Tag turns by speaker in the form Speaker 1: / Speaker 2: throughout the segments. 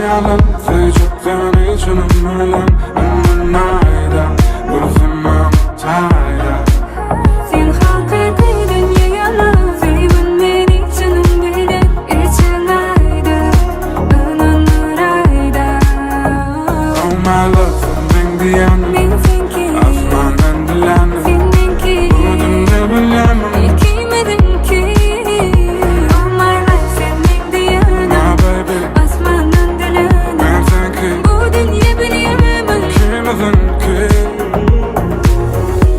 Speaker 1: yalan ve çoktan içinin ölüm Ömrünayda Burfimam tayda
Speaker 2: Sen haqiqiy dunyo yalan Sevin meni içinin bile İçinayda Ömrünayda
Speaker 1: Oh my love sen diyen
Speaker 2: Men senki
Speaker 1: Asmandan dilen
Speaker 2: Seninki
Speaker 1: Bu dünya bilemem
Speaker 2: İlkimedim ki Oh my life senin diyen
Speaker 1: My baby
Speaker 2: Asmandan dilen
Speaker 1: Ben senki
Speaker 2: Bu dünya bilemem
Speaker 1: Kimizin ki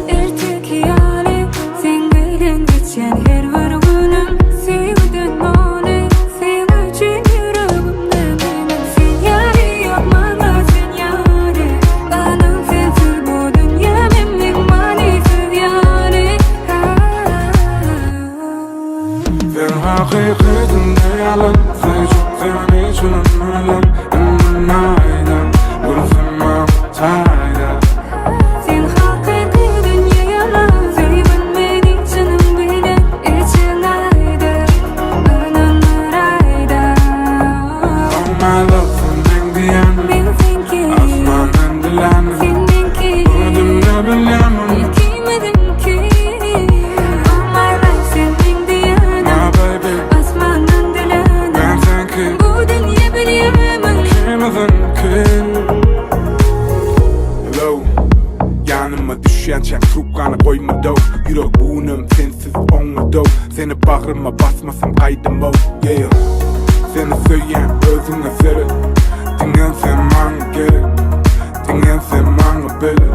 Speaker 2: Ertek yali sen bilen geçen her bir günüm Sevdin onu sen için yüreğimde benim Sen yari yok bana sen yari Benim sensiz bu dünya memnun maalesef yari
Speaker 1: Sen haqiqiy dünya yalan ve çoktan içinin ölüm Ömrünayda Burfimam tayda
Speaker 2: Sen haqiqiy dunyo yalan Sevin meni içinin bile İçinayda Ömrünayda
Speaker 1: Oh my love sen diyen
Speaker 2: Men senki
Speaker 1: Asmandan dilen
Speaker 2: Seninki
Speaker 1: Bu dünya bilemem
Speaker 2: İlkimedim ki Oh my life senin diyen
Speaker 1: My baby
Speaker 2: Asmandan dilen
Speaker 1: Ben senki
Speaker 2: Bu dünya bilemem
Speaker 1: Kimizin ki Hello Yanıma düşen çek trupkanı koymadı Yürek buğunum sensiz olmadı Seni bağrıma basmasam kaydım o Yeah Seni söyleyen özüne seri Dinlen sen bana geri Dinlen sen bana beri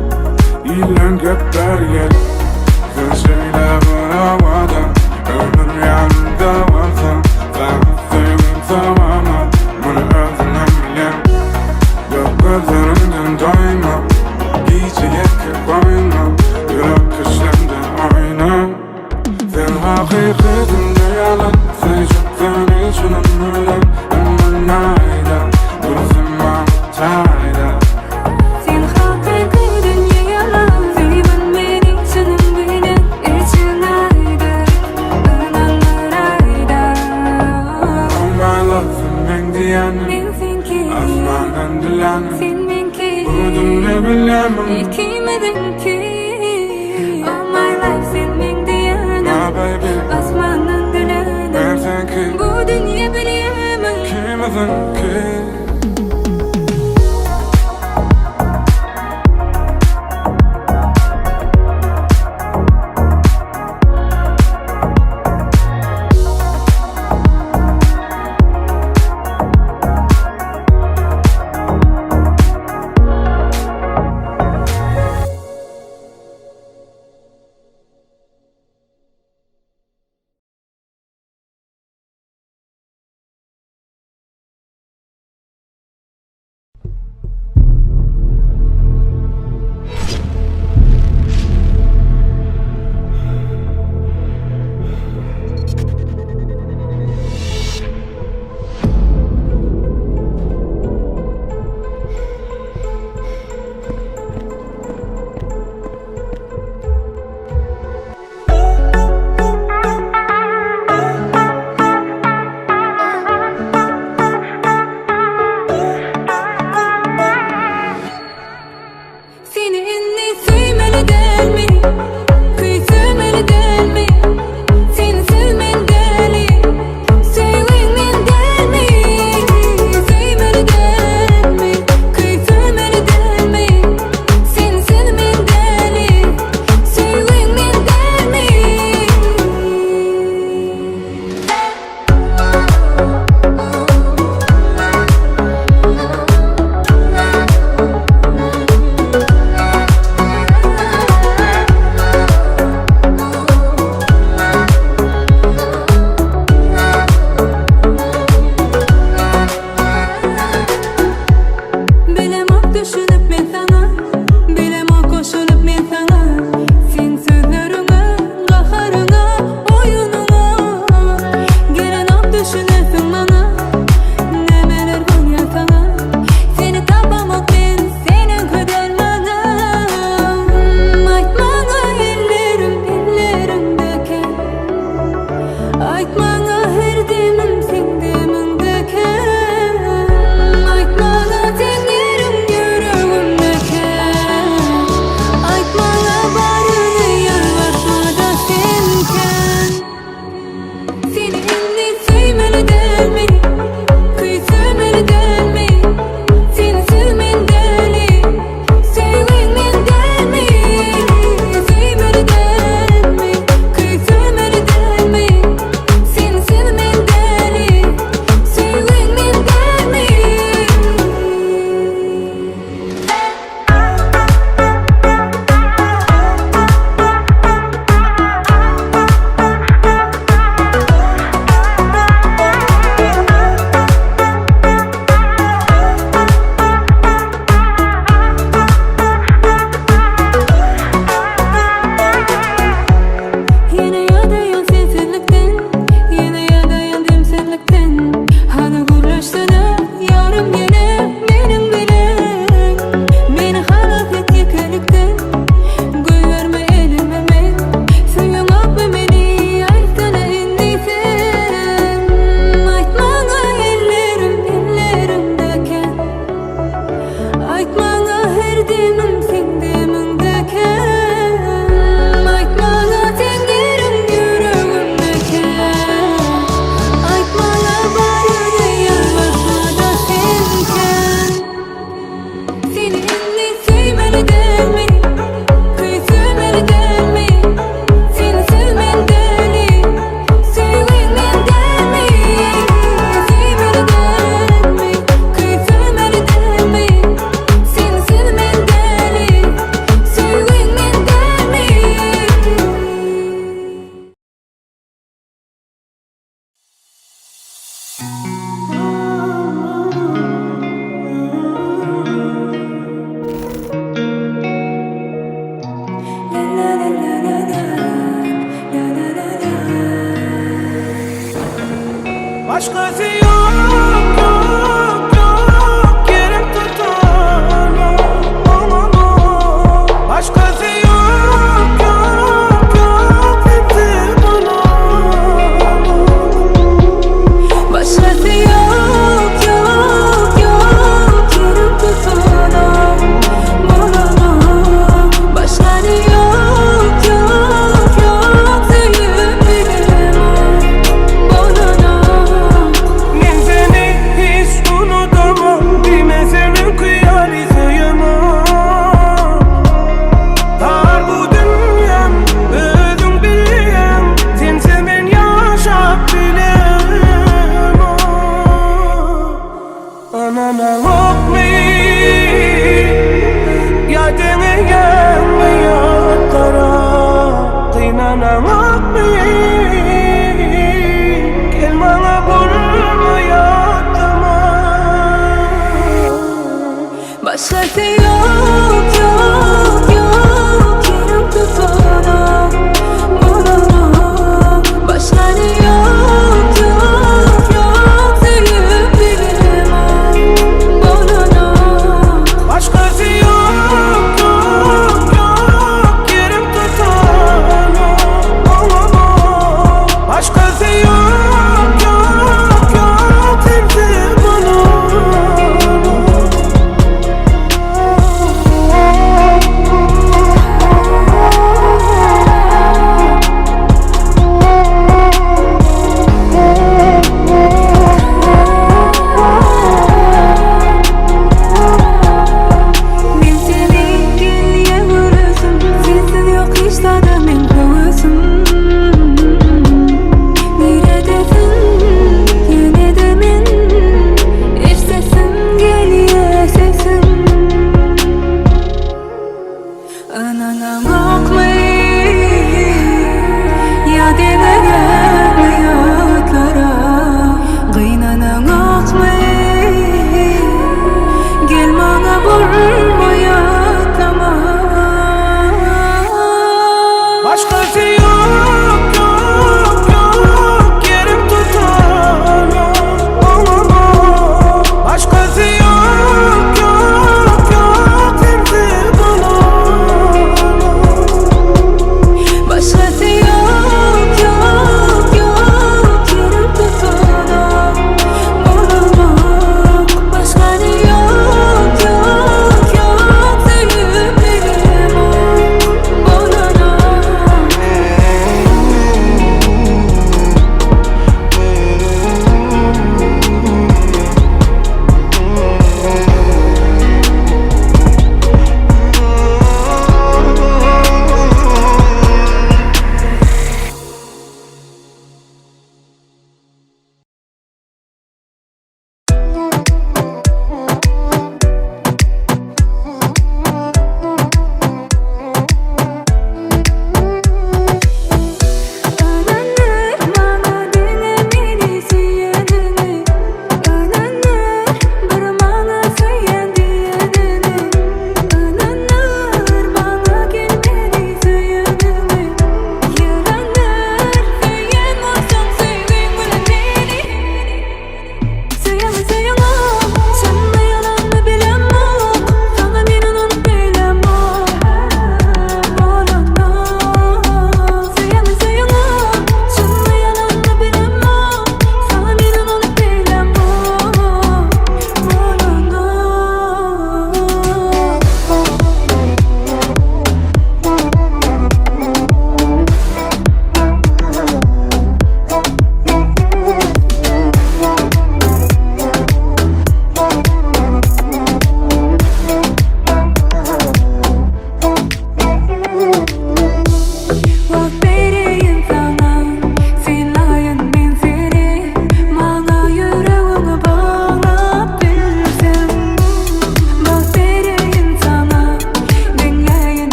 Speaker 1: İlan gökler yer Sen şeyler var havada Ömür yanında varsa Ben sevim tamama Bunu özüne bilen Yok gözlerinden doyma Giyce yetki koyma Yürek kışlarında oyna Sen haqiqiy dünya yalan Sen çoktan içinin ölüm Ömrünayda Burfimam tayda
Speaker 2: Sen haqiqiy dunyo yalan Sevin meni içinin bile İçinayda Ömrünayda La la la la la la. La la la la.
Speaker 3: Başkası yok, yok, yok. Yerim tutan aman o. Başkası yok, yok, yok. Hepsi bana.
Speaker 2: Başkası yok, yok, yok. Yerim tutunan bana. Başkası yok, yok, yok. Sevgilim bana.
Speaker 3: Ben seni hiç unutamam. Bilmezsenin kıyari sayamam. Dar bu dünyam, özüm bileyim. Sense ben yaşap bilemem. Anana bakmayın, yadını yanmıyor kara. Kıynana bakmayın, gel bana vurma yatıma.
Speaker 2: Başkası yok, yok, yok. Yerim tutunan bana. Başkası yok, yok, yok. Sevgilim bana.
Speaker 3: Başkası yok, yok, yok. Yerim tutan aman o. Başkası yok, yok, yok. Sense bana.
Speaker 2: Ben seni geriye vurasım. Sensiz yok hiç tadımın havasım. Neredesin yine de men. Hiç sesim geliyor sesim. Anana bakmayın, yadına